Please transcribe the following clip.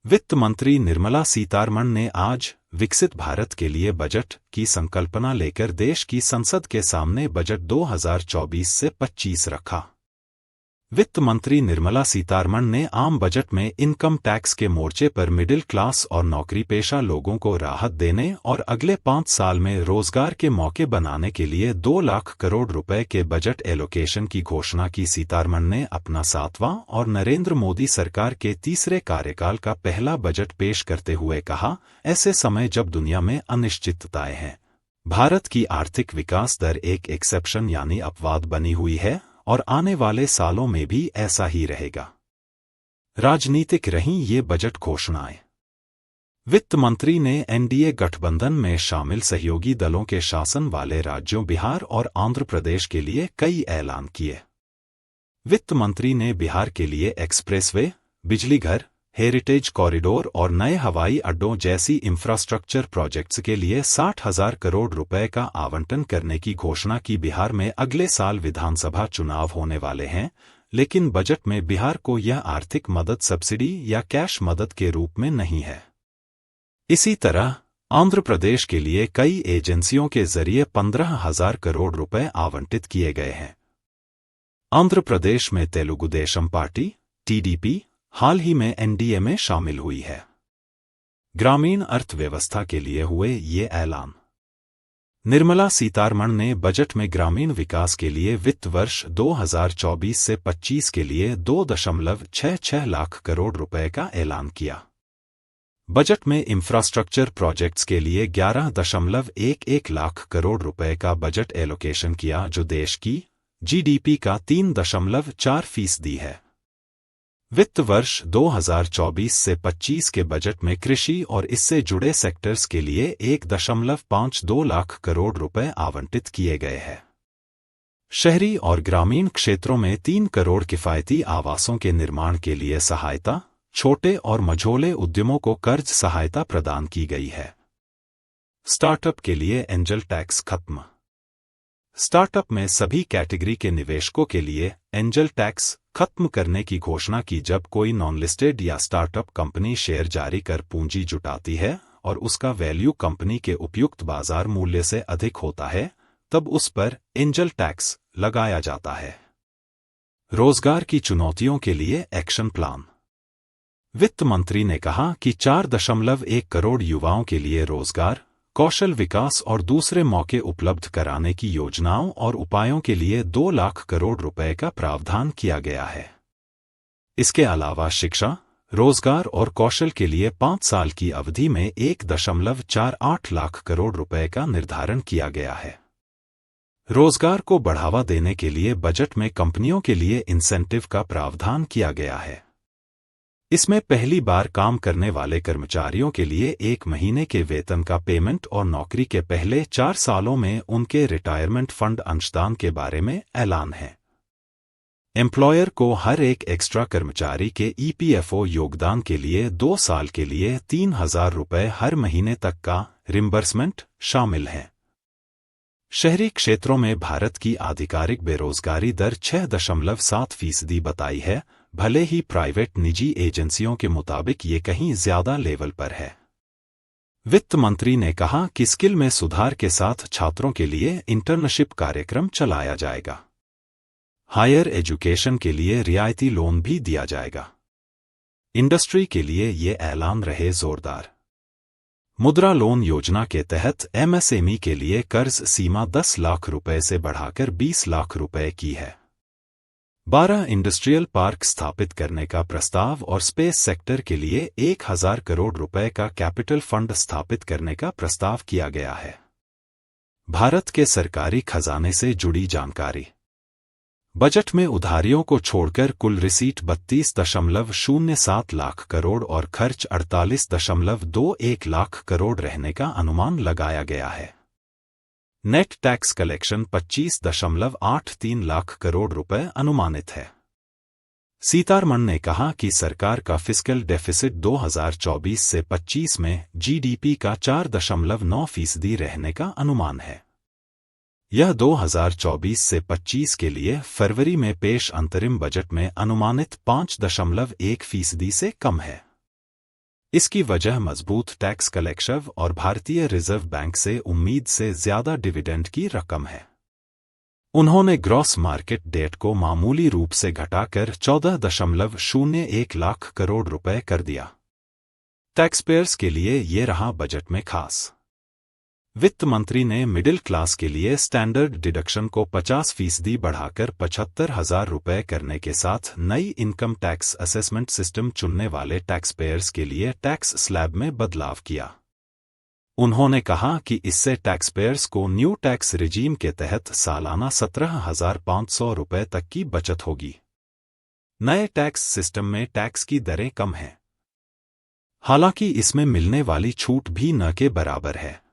वित्त मंत्री निर्मला सीतारमण ने आज विकसित भारत के लिए बजट की संकल्पना लेकर देश की संसद के सामने बजट 2024 से 25 रखा। वित्त मंत्री निर्मला सीतारमण ने आम बजट में इनकम टैक्स के मोर्चे पर मिडिल क्लास और नौकरी पेशा लोगों को राहत देने और अगले 5 साल में रोजगार के मौके बनाने के लिए 2 लाख करोड़ रुपए के बजट एलोकेशन की घोषणा की। सीतारमण ने अपना 7वां और नरेंद्र मोदी सरकार के तीसरे कार्यकाल का पहला बजट पेश करते हुए कहा, ऐसे समय जब दुनिया में अनिश्चितताएं हैं, भारत की आर्थिक विकास दर एक एक्सेप्शन यानी अपवाद बनी हुई है और आने वाले सालों में भी ऐसा ही रहेगा। राजनीतिक रहीं ये बजट घोषणाएं। वित्त मंत्री ने एनडीए गठबंधन में शामिल सहयोगी दलों के शासन वाले राज्यों बिहार और आंध्र प्रदेश के लिए कई ऐलान किए। वित्त मंत्री ने बिहार के लिए एक्सप्रेसवे, बिजलीघर, हेरिटेज कॉरिडोर और नए हवाई अड्डों जैसी इंफ्रास्ट्रक्चर प्रोजेक्ट्स के लिए 60,000 करोड़ रुपए का आवंटन करने की घोषणा की। बिहार में अगले साल विधानसभा चुनाव होने वाले हैं, लेकिन बजट में बिहार को यह आर्थिक मदद सब्सिडी या कैश मदद के रूप में नहीं है। इसी तरह आंध्र प्रदेश के लिए कई एजेंसियों के जरिए 15,000 करोड़ रुपए आवंटित किए गए हैं। आंध्र प्रदेश में तेलुगु देशम पार्टी (टीडीपी) हाल ही में एनडीए में शामिल हुई है। ग्रामीण अर्थव्यवस्था के लिए हुए ये ऐलान। निर्मला सीतारमण ने बजट में ग्रामीण विकास के लिए वित्त वर्ष 2024 से 25 के लिए 2.66 लाख करोड़ रुपए का ऐलान किया। बजट में इंफ्रास्ट्रक्चर प्रोजेक्ट्स के लिए 11.11 लाख करोड़ रुपए का बजट एलोकेशन किया, जो देश की जीडीपी का 3.4% है। वित्त वर्ष 2024 से 25 के बजट में कृषि और इससे जुड़े सेक्टर्स के लिए 1.52 लाख करोड़ रुपए आवंटित किए गए हैं। शहरी और ग्रामीण क्षेत्रों में 3 करोड़ किफायती आवासों के निर्माण के लिए सहायता, छोटे और मझोले उद्यमों को कर्ज सहायता प्रदान की गई है। स्टार्टअप के लिए एंजल टैक्स खत्म। स्टार्टअप में सभी कैटेगरी के निवेशकों के लिए एंजल टैक्स खत्म करने की घोषणा की। जब कोई नॉन लिस्टेड या स्टार्टअप कंपनी शेयर जारी कर पूंजी जुटाती है और उसका वैल्यू कंपनी के उपयुक्त बाजार मूल्य से अधिक होता है, तब उस पर एंजल टैक्स लगाया जाता है। रोजगार की चुनौतियों के लिए एक्शन प्लान। वित्त मंत्री ने कहा कि 4.1 करोड़ युवाओं के लिए रोजगार, कौशल विकास और दूसरे मौके उपलब्ध कराने की योजनाओं और उपायों के लिए 2 लाख करोड़ रुपए का प्रावधान किया गया है। इसके अलावा शिक्षा, रोजगार और कौशल के लिए 5 साल की अवधि में 1.48 लाख करोड़ रुपए का निर्धारण किया गया है। रोजगार को बढ़ावा देने के लिए बजट में कंपनियों के लिए इंसेंटिव का प्रावधान किया गया है। इसमें पहली बार काम करने वाले कर्मचारियों के लिए 1 महीने के वेतन का पेमेंट और नौकरी के पहले 4 सालों में उनके रिटायरमेंट फंड अंशदान के बारे में ऐलान है। एम्प्लॉयर को हर एक एक्स्ट्रा कर्मचारी के ईपीएफओ योगदान के लिए 2 साल के लिए 3,000 रुपए हर महीने तक का रिम्बर्समेंट शामिल है। शहरी क्षेत्रों में भारत की आधिकारिक बेरोजगारी दर 6.7% बताई है, भले ही प्राइवेट निजी एजेंसियों के मुताबिक ये कहीं ज्यादा लेवल पर है। वित्त मंत्री ने कहा कि स्किल में सुधार के साथ छात्रों के लिए इंटर्नशिप कार्यक्रम चलाया जाएगा। हायर एजुकेशन के लिए रियायती लोन भी दिया जाएगा। इंडस्ट्री के लिए ये ऐलान रहे जोरदार। मुद्रा लोन योजना के तहत एमएसएमई के लिए कर्ज सीमा 10 लाख रुपए से बढ़ाकर 20 लाख रुपए की है। 12 इंडस्ट्रियल पार्क स्थापित करने का प्रस्ताव और स्पेस सेक्टर के लिए 1,000 करोड़ रुपए का कैपिटल फंड स्थापित करने का प्रस्ताव किया गया है। भारत के सरकारी खजाने से जुड़ी जानकारी। बजट में उधारियों को छोड़कर कुल रिसीट 32.07 लाख करोड़ और खर्च 48.21 लाख करोड़ रहने का अनुमान लगाया गया है। Net tax collection 25.83 lakh crore रुपए अनुमानित है। सीतारमण ने कहा कि सरकार का फिस्कल डेफिसिट 2024 से 25 में जीडीपी का 4.9% रहने का अनुमान है। यह 2024 से 25 के लिए फरवरी में पेश अंतरिम बजट में अनुमानित 5.1% से कम है। इसकी वजह मजबूत टैक्स कलेक्शन और भारतीय रिजर्व बैंक से उम्मीद से ज्यादा डिविडेंड की रकम है। उन्होंने ग्रॉस मार्केट डेट को मामूली रूप से घटाकर 14.01 लाख करोड़ रुपए कर दिया। टैक्सपेयर्स के लिए ये रहा बजट में खास। वित्त मंत्री ने मिडिल क्लास के लिए स्टैंडर्ड डिडक्शन को 50% बढ़ाकर 75,000 रुपए करने के साथ नई इनकम टैक्स असेसमेंट सिस्टम चुनने वाले टैक्सपेयर्स के लिए टैक्स स्लैब में बदलाव किया। उन्होंने कहा कि इससे टैक्सपेयर्स को न्यू टैक्स रिजीम के तहत सालाना 17,500 रुपए तक की बचत होगी। नए टैक्स सिस्टम में टैक्स की दरें कम हैं, हालांकि इसमें मिलने वाली छूट भी न के बराबर है।